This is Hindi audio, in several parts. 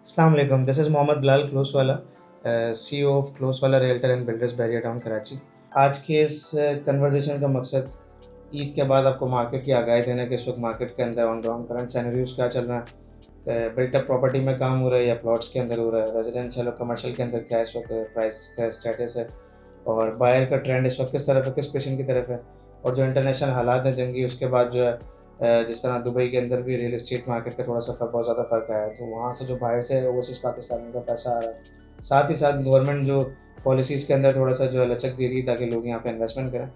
अस्सलाम वालेकुम, this is Mohammad Bilal Closewala, CEO of Closewala realtor and builders Bahria town Karachi. आज के इस कन्वर्सेशन का मकसद ईद के बाद आपको मार्केट की आगाही देना कि इस वक्त मार्केट के अंदर ऑन ग्राउंड करंट सिनेरियोज क्या चल रहा है, बिल्ट अप प्रॉपर्टी में काम हो रहा है या प्लॉट्स के अंदर हो रहा है, रेजिडेंशियल और कमर्शियल के अंदर क्या इस वक्त प्राइस का स्टेटस है और बायर का ट्रेंड इस वक्त किस तरफ है, किस पोजीशन की तरफ है, और जो इंटरनेशनल हालात हैं जंगी, उसके बाद जो है जिस तरह दुबई के अंदर भी रियल एस्टेट मार्केट का थोड़ा सा बहुत ज़्यादा फ़र्क आया है, तो वहाँ से जो बाहर से ओवरसीज़ पाकिस्तान का पैसा आ रहा है, साथ ही साथ गवर्नमेंट जो पॉलिसीज़ के अंदर थोड़ा सा जो है लचक दे रही है ताकि लोग यहाँ पे इन्वेस्टमेंट करें।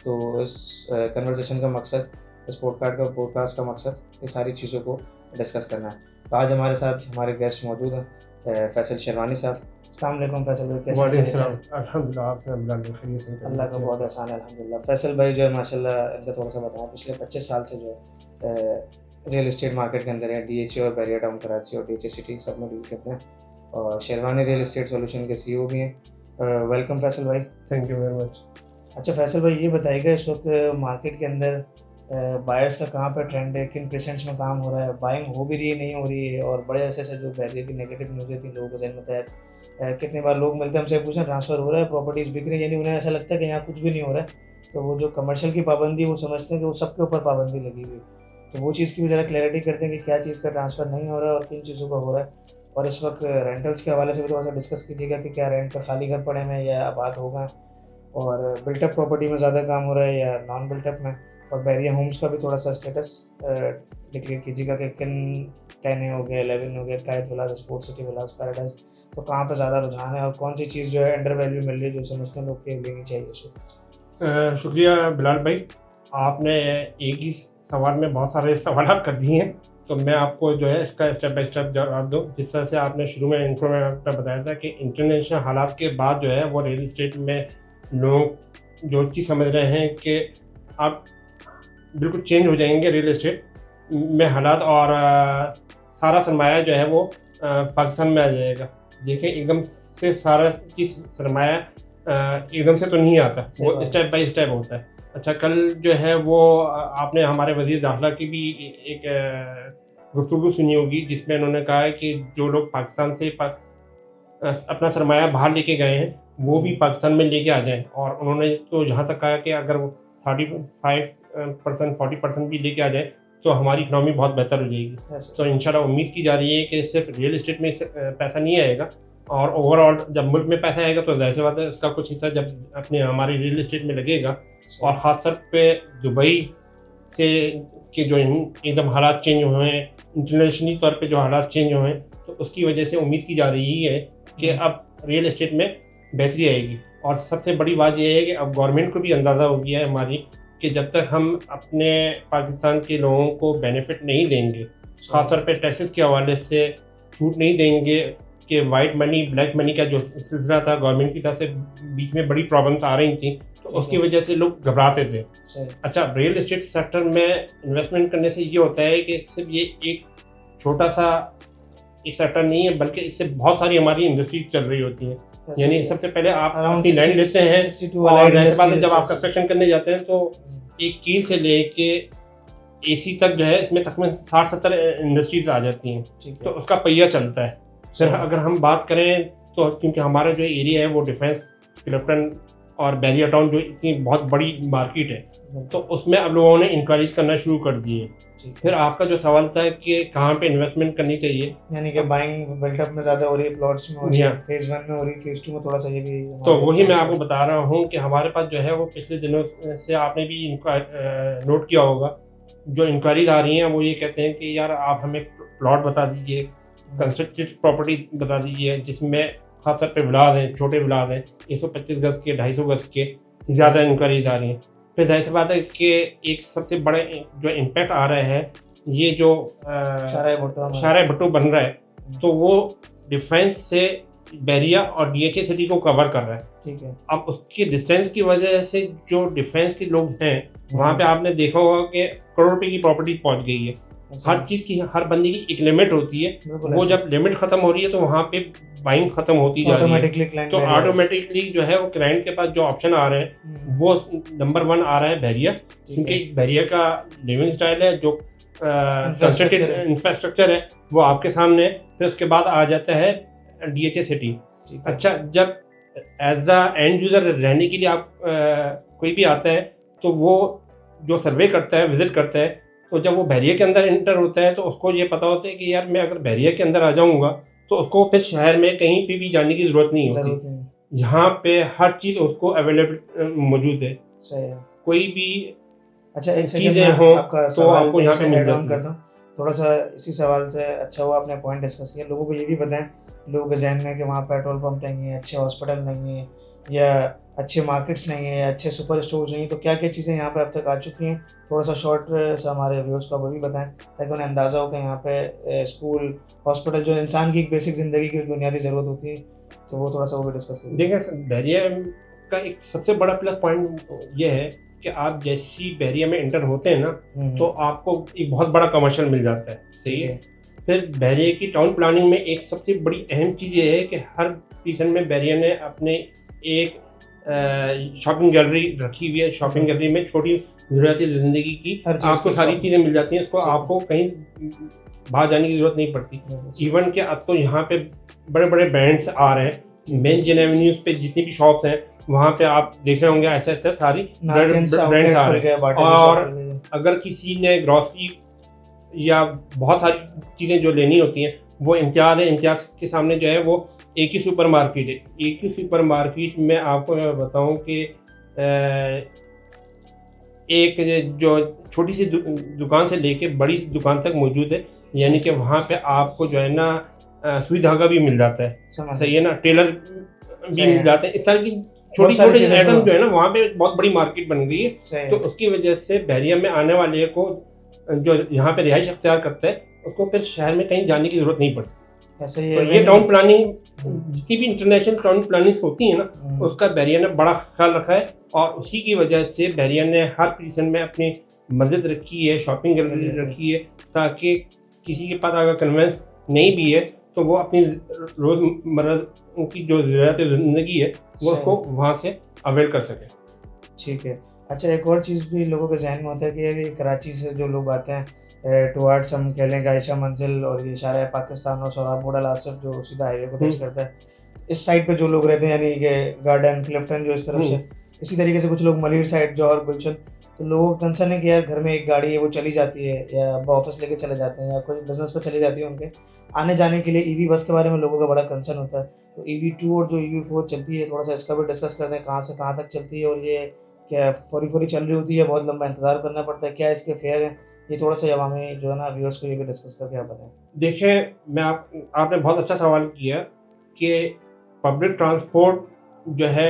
तो इस कन्वर्सेशन का मकसद, इस पॉडकास्ट का मकसद ये सारी चीज़ों को डिस्कस करना है। तो आज हमारे साथ हमारे गेस्ट मौजूद हैं, फैसल शेरवानी साहब। अस्सलाम वालेकुम फैसल भाई, कैसे हैं? अल्लाह का बहुत एहसान है, अल्हम्दुलिल्लाह। फैसल भाई जो है माशाल्लाह, इनका थोड़ा सा बताएं, पिछले 25 साल से जो है रियल एस्टेट मार्केट के अंदर है, DHA और बैरिया टाउन कराची और DHA सिटी सब में डील करते हैं, और शेरवानी रियल एस्टेट सॉल्यूशन के CEO भी हैं। वेलकम फैसल भाई। Thank you very much. अच्छा फैसल भाई, ये बताइएगा इस वक्त मार्केट के अंदर बायर्स का कहाँ पर ट्रेंड है, किन परसेंट्स में काम हो रहा है, बाइंग हो भी रही है, नहीं हो रही है, और बड़े ऐसे ऐसे जो बैरियर की नेगेटिव न्यूज़ थी लोगों के जहन में तहत कितनी बार लोग मिलते हैं हमसे पूछें ट्रांसफ़र हो रहा है, प्रॉपर्टीज़ बिक रही है, यानी उन्हें ऐसा लगता है कि यहाँ कुछ भी नहीं हो रहा है। तो वो जो कमर्शियल की पाबंदी, वो समझते हैं कि वो सबके ऊपर पाबंदी लगी हुई है। तो वो चीज़ की भी ज़रा क्लैरिटी करते हैं कि क्या चीज़ का ट्रांसफ़र नहीं हो रहा है और किन चीज़ों का हो रहा है। और इस वक्त रेंटल्स के हवाले से भी थोड़ा सा डिस्कस कीजिएगा कि क्या रेंट पे खाली घर पड़े हैं या आबाद हो गए, और बिल्टअप प्रॉपर्टी में ज़्यादा काम हो रहा है या नॉन बिल्टअप में, और बैरिया होम्स का भी थोड़ा सा स्टेटस डिक्लेयर कीजिएगा कि किन 10 हो गया, 11 हो गया, कायद विलास, स्पोर्ट्स सिटी विलास, पैराडाइज, तो कहाँ पे ज़्यादा रुझान है और कौन सी चीज़ जो है अंडर वैल्यू मिल रही है जो समझते हैं लोग के लेनी चाहिए इस वक्त। शुक्रिया बिलाल भाई, आपने एक ही सवाल में बहुत सारे सवाल कर दिए हैं, तो मैं आपको जो है इसका स्टेप बाय स्टेप जवाब दूँ। जिस तरह से आपने शुरू में इंट्रो में आपने बताया था कि इंटरनेशनल हालात के बाद जो है वो रियल इस्टेट में लोग जो चीज़ समझ रहे हैं कि आप बिल्कुल चेंज हो जाएंगे रियल इस्टेट में हालात, और सारा सरमाया जो है वो पाकिस्तान में आ जाएगा। देखिए, एकदम से सारा चीज़ सरमाया एकदम से तो नहीं आता, वो स्टेप बाय स्टेप होता है। अच्छा, कल जो है वो आपने हमारे वज़ीर दाखिला की भी एक गुफ्तगू सुनी होगी, जिसमें उन्होंने कहा है कि जो लोग पाकिस्तान से अपना सरमाया बाहर लेके गए हैं वो भी पाकिस्तान में लेके आ जाएं, और उन्होंने तो यहाँ तक कहा कि अगर वो 35% 40% भी लेके आ जाए तो हमारी इकनॉमी बहुत बेहतर हो जाएगी। तो इंशाल्लाह उम्मीद की जा रही है कि सिर्फ रियल इस्टेट में पैसा नहीं आएगा, और ओवरऑल जब मुल्क में पैसा आएगा तो जाहिर सी बात है उसका कुछ हिस्सा जब अपने हमारे रियल इस्टेट में लगेगा, और ख़ास तौर पे दुबई से के जो एकदम हालात चेंज हुए हैं, इंटरनेशनली तौर पे जो हालात चेंज हुए हैं, तो उसकी वजह से उम्मीद की जा रही है कि अब रियल इस्टेट में बेहतरी आएगी। और सबसे बड़ी बात यह है कि अब गवर्नमेंट को भी अंदाज़ा हो गया है हमारी कि जब तक हम अपने पाकिस्तान के लोगों को बेनिफिट नहीं देंगे, ख़ासतौर पे टैक्सेस के हवाले से छूट नहीं देंगे, कि वाइट मनी ब्लैक मनी का जो सिलसिला था गवर्नमेंट की तरफ से बीच में बड़ी प्रॉब्लम्स आ रही थी, तो उसकी वजह से लोग घबराते थे। अच्छा, रियल इस्टेट सेक्टर में इन्वेस्टमेंट करने से ये होता है कि सिर्फ ये एक छोटा सा एक सेक्टर नहीं है, बल्कि इससे बहुत सारी हमारी इंडस्ट्रीज चल रही होती हैं। यानी सबसे पहले आप अपनी लैंड लेते हैं, और जब आप कंस्ट्रक्शन करने जाते हैं तो एक कील से लेके AC तक जो है इसमें तकरीबन 60-70 इंडस्ट्रीज आ जाती हैं, तो उसका पहिया चलता है। सर, अगर हम बात करें तो क्योंकि हमारा जो एरिया है वो डिफेंस, क्लिफ्टन और बैरिया टाउन जो इतनी बहुत बड़ी मार्केट है, तो उसमें अब लोगों ने इंक्वायरीज करना शुरू कर दिए। फिर आपका जो सवाल था कि कहाँ पे इन्वेस्टमेंट करनी चाहिए, यानी कि बाइंग बिल्डअप में ज़्यादा हो रही है, प्लॉट्स में हो रही है, फेज़ 1 में हो रही है, फेज़ 2 में थोड़ा सा ये भी, तो वही मैं आपको बता रहा हूँ कि हमारे पास जो है वो पिछले दिनों से आपने भी नोट किया होगा, जो इंक्वायरीज आ रही हैं वो ये कहते हैं कि यार आप हमें प्लॉट बता दीजिए, कंस्ट्रक्टेड प्रॉपर्टी बता दीजिए, जिसमें खासतौर पे विलास हैं, छोटे विलास हैं, 125 गज के, 250 गज के, ज़्यादा इंक्वायरीज आ रही हैं। फिर जाहिर सी बात है कि एक सबसे बड़े जो इम्पैक्ट आ रहा है, ये जो शारा भट्टो बन रहा है, तो वो डिफेंस से बैरिया और DHA सिटी को कवर कर रहा है। ठीक है। अब उसकी डिस्टेंस की वजह से जो डिफेंस के लोग हैं वहाँ पे आपने देखा होगा कि करोड़ रुपए की प्रॉपर्टी पहुँच गई है। हर चीज़ की, हर बंदे की एक लिमिट होती है, वो जब लिमिट खत्म हो रही है तो वहाँ पे बाइंग खत्म होती जा रही है, तो ऑटोमेटिकली जो है वो क्लाइंट के पास जो ऑप्शन आ रहे हैं वो नंबर 1 आ रहा है बैरिया, क्योंकि बैरिया का लिविंग स्टाइल है जो इंफ्रास्ट्रक्चर है वो आपके सामने है। फिर उसके बाद आ जाता है DHA सिटी। अच्छा, जब एज अ एंड यूज़र रहने के लिए आप कोई भी आता है तो वो जो सर्वे करता है, विजिट करता है, तो जब वो बहरिया के अंदर इंटर होता है तो उसको ये पता होता है कि यार मैं अगर बहरिया के अंदर आ जाऊँगा तो उसको फिर शहर में कहीं पे भी जाने की ज़रूरत नहीं होती। यहाँ पे हर चीज़ उसको अवेलेबल मौजूद है। सही है। कोई भी अच्छा, एक चीज़ें हों तो आपको यहाँ पे मिल जाती करता हूँ थोड़ा सा इसी सवाल से। अच्छा हुआ आपने पॉइंट डिस्कस किया। लोगों को ये भी बताएं, लोगों के जहन में कि वहाँ पेट्रोल पंप नहीं है, अच्छे हॉस्पिटल नहीं है, या अच्छे मार्केट्स नहीं है, अच्छे सुपर स्टोर्स नहीं है, तो क्या क्या चीज़ें यहाँ पे अब तक आ चुकी हैं, थोड़ा सा शॉर्ट सा हमारे व्यूअर्स को वो भी बताएं ताकि उन्हें अंदाज़ा हो कि यहाँ पे स्कूल, हॉस्पिटल, जो इंसान की बेसिक ज़िंदगी की बुनियादी ज़रूरत होती है, तो वो थोड़ा सा वो भी डिस्कस करें। देखिए, बहरिया का एक सबसे बड़ा प्लस पॉइंट ये है कि आप जैसी बहरिया में एंटर होते हैं ना तो आपको एक बहुत बड़ा कमर्शियल मिल जाता है। सही है। फिर बहरिया की टाउन प्लानिंग में एक सबसे बड़ी अहम चीज़ ये है कि हर पीसन में बहरिया ने अपने एक शॉपिंग गैलरी रखी हुई है। शॉपिंग गैलरी में छोटी ज़रूरती ज़िंदगी की आपको सारी चीज़ें मिल जाती हैं। इसको आपको कहीं बाहर जाने की ज़रूरत नहीं पड़ती। इवन कि अब तो यहाँ पे बड़े बड़े ब्रांड्स आ रहे हैं। मेन जिन एवेन्यूज़ पे जितनी भी शॉप्स हैं वहाँ पे आप देख रहे होंगे ऐसे ऐसे सारी ब्रांड्स आ रहे हैं। और अगर किसी ने ग्रॉसरी या बहुत सारी चीज़ें जो लेनी होती हैं वो इम्तियाज़ है, इम्तियाज़ के सामने जो है वो एक ही सुपर मार्केट है। एक ही सुपर मार्केट में आपको मैं बताऊं कि एक जो छोटी सी दुकान से लेके बड़ी दुकान तक मौजूद है। यानी कि वहाँ पे आपको जो है ना सुई धागा भी मिल जाता है। सही है ना, टेलर भी मिल जाते हैं। इस तरह की छोटी छोटी आइटम जो है ना वहाँ पे बहुत बड़ी मार्केट बन गई है। तो उसकी वजह से बहरिया में आने वाले को जो यहाँ पे रिहाइश अख्तियार करता है उसको फिर शहर में कहीं जाने की जरूरत नहीं पड़ती। ऐसे तो ये टाउन प्लानिंग, जितनी भी इंटरनेशनल टाउन प्लानिंग होती है ना उसका बहरिया ने बड़ा ख्याल रखा है। और उसी की वजह से बहरिया ने हर पीसन में अपनी मस्जिद रखी है, शॉपिंग गैलरी रखी है, ताकि किसी के पास अगर कन्वेंस नहीं भी है तो वो अपनी रोज़मर्रा की जो ज़रूरत ज़िंदगी है वो उसको वहाँ से अवेल कर सके। ठीक है। अच्छा, एक और चीज़ भी लोगों के जहन में होता है कि यार ये कराची से जो लोग आते हैं टुवार्ड्स, हम कह लें आयशा मंजिल और ये इशारा है पाकिस्तान और सोहराब मोडल आसिफ जो सीधा हाईवे को टच करता है, इस साइड पे जो लोग रहते हैं यानी कि गार्डन, क्लिफ्टन जो इस तरफ से, इसी तरीके से कुछ लोग मलिर साइड, जौहर, गुलशन, तो लोगों का कंसर्न है कि यार घर में एक गाड़ी है वो चली जाती है या ऑफिस लेके चले जाते हैं या कोई बिजनेस पे चली जाती है, उनके आने जाने के लिए ईवी बस के बारे में लोगों का बड़ा कंसर्न होता है। तो EV2 और जो EV4 चलती है, थोड़ा सा इसका भी डिस्कस करते हैं, कहाँ से कहाँ तक चलती है और ये क्या फौरी चल रही होती है, बहुत लंबा इंतजार करना पड़ता है, क्या इसके फेयर हैं, ये थोड़ा सा हमें जो है ना व्यूअर्स को ये भी डिस्कस करके आप बताएं। देखिए, मैं आपने बहुत अच्छा सवाल किया कि पब्लिक ट्रांसपोर्ट जो है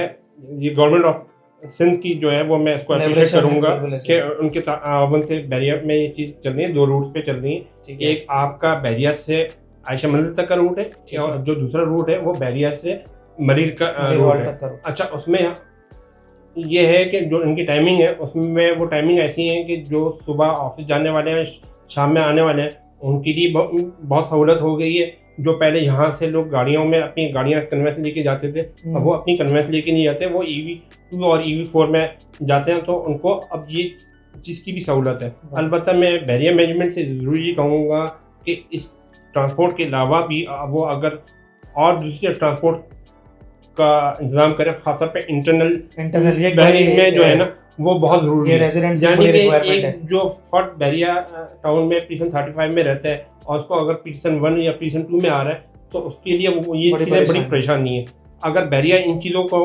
ये गवर्नमेंट ऑफ सिंध की जो है वो मैं इसको अप्रिशिएट करूंगा कि उनके तावन से बहरिया में ये चीज़ चल रही है। 2 रूट पे चल रही है। एक आपका बहरिया से आयशा मंजिल तक का रूट है और जो दूसरा रूट है वो बहरिया से मरीर का रूट है। अच्छा, उसमें ये है कि जो इनकी टाइमिंग है उसमें वो टाइमिंग ऐसी है कि जो सुबह ऑफिस जाने वाले हैं, शाम में आने वाले हैं, उनके लिए बहुत सहूलत हो गई है। जो पहले यहाँ से लोग गाड़ियों में अपनी गाड़ियाँ कन्वेंस लेके जाते थे, अब वो अपनी कन्वेंस लेके नहीं जाते, वो EV2 और EV4 में जाते हैं। तो उनको अब ये चीज़ की भी सहूलत है। अलबत्ता मैं बहरिया मैनेजमेंट से ज़रूर ये कहूँगा कि इस ट्रांसपोर्ट के अलावा भी वो अगर और दूसरे ट्रांसपोर्ट का इंतजाम करें, खासतौर पे इंटरनल बहरिया में जो है ना वो बहुत ज़रूरी है। यानी कि एक जो फर्द बहरिया टाउन में पीसन 35 में रहता है और उसको अगर पीसन 1 या पीसन 2 में आ रहा है तो उसके लिए वो ये चीज़ें बड़ी परेशानी है। अगर बहरिया इन चीज़ों को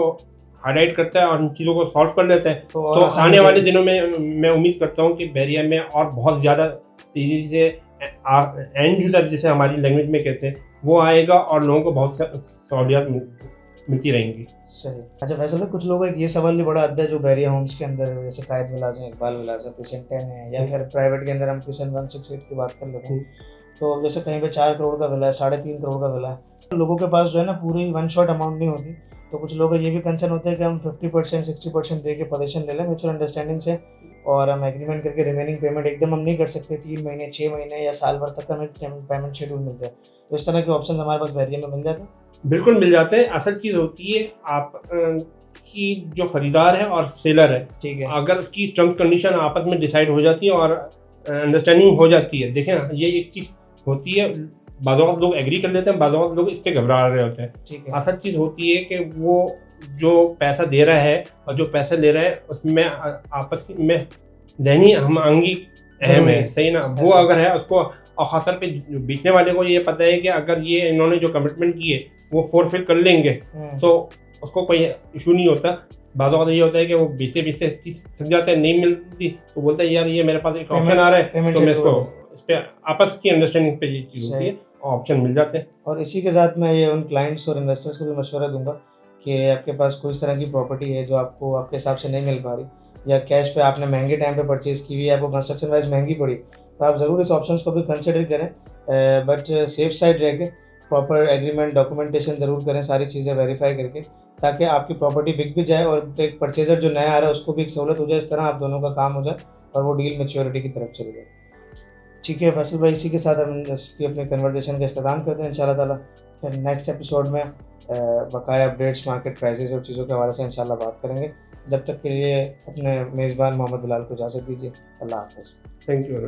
हाईलाइट करता है और इन चीज़ों को सॉल्व कर लेता है तो आने वाले दिनों में मैं उम्मीद करता हूँ कि बहरिया में और बहुत ज़्यादा तेज़ी से एंड यूज़र जिसे हमारी लैंग्वेज में कहते हैं वो आएगा और लोगों को बहुत सहूलियत मिलती रहेंगी। सही। अच्छा फैसल भाई, कुछ लोगों का ये सवाल भी बड़ा आता है जो बहरिया होम्स के अंदर जैसे कायद विलास है, इकबाल विलास है, पीसन 10 है, या फिर प्राइवेट के अंदर हम पीसन 168 की बात कर लेते हैं, तो जैसे कहीं पे 4 करोड़ का विला है, 3.5 करोड़ का विला है, तो लोगों के पास जो है ना पूरी वन शॉट अमाउंट नहीं होती। तो कुछ लोगों का ये भी कंसर्न होता है कि हम 50% 60% दे के पोजीशन ले लें म्यूचुअल अंडरस्टैंडिंग से और हम एग्रीमेंट करके रिमेनिंग पेमेंट एकदम हम नहीं कर सकते, 3 महीने, 6 महीने या साल भर तक का हमें पेमेंट शेड्यूल मिल जाए। तो इस तरह के ऑप्शन हमारे पास बहरिया में मिल जाते हैं। बिल्कुल मिल जाते हैं। असल चीज़ होती है आप की जो खरीदार है और सेलर है, ठीक है, अगर उसकी टर्म्स कंडीशन आपस में डिसाइड हो जाती है और अंडरस्टैंडिंग हो जाती है। देखें ना, ये एक चीज़ होती है, बाज़ लोग एग्री कर लेते हैं, बाज़ लोग इस पे घबरा रहे होते हैं। ठीक है। असल चीज़ होती है कि वो जो पैसा दे रहा है और जो पैसा ले रहा है उसमें आपस में रहनी हम आंगी अहम जरूरी है, है। सही ना। वो ऐसा। अगर है उसको, और खासतौर पे बेचने वाले को ये पता है कि अगर ये इन्होंने जो कमिटमेंट की है वो फुलफिल कर लेंगे तो उसको कोई इशू नहीं होता। बाज़ वक़्त ये होता है कि वो बेचते चीज़ थक जाता है, नहीं मिलती तो बोलता है यार ये मेरे पास एक ऑप्शन आ रहा है तो मैं इसको, इस पे आपस की अंडरस्टैंडिंग पे ये चीज़ होती है और ऑप्शन मिल जाते हैं। और इसी के साथ मैं ये उन क्लाइंट्स और इन्वेस्टर्स को भी मशवरा दूंगा कि आपके पास कोई इस तरह की प्रॉपर्टी है जो आपको आपके हिसाब से नहीं मिल पा रही, या कैश पे आपने महंगे टाइम पे परचेज़ की हुई है, आपको कंस्ट्रक्शन वाइज महंगी पड़ी, तो आप ज़रूर इस ऑप्शंस को भी कंसिडर करें, बट सेफ साइड रह के प्रॉपर एग्रीमेंट डॉक्यूमेंटेशन ज़रूर करें, सारी चीज़ें वेरीफाई करके, ताकि आपकी प्रॉपर्टी बिक भी जाए और एक परचेजर जो नया आ रहा है उसको भी एक सहूलत हो जाए, इस तरह आप दोनों का काम हो जाए और वो डील मैच्योरिटी की तरफ चली जाए। ठीक है फैसल भाई, इसी के साथ हम इसकी अपने कन्वर्सेशन का इख्तिताम करते हैं इंशाल्लाह ताला। फिर नेक्स्ट एपिसोड में बकाया अपडेट्स, मार्केट प्राइसेस और चीज़ों के हवाले से इंशाल्लाह बात करेंगे। जब तक के लिए अपने मेज़बान मोहम्मद बिलाल को इजाज़त दीजिए। अल्लाह हाफ़िज़। Thank you.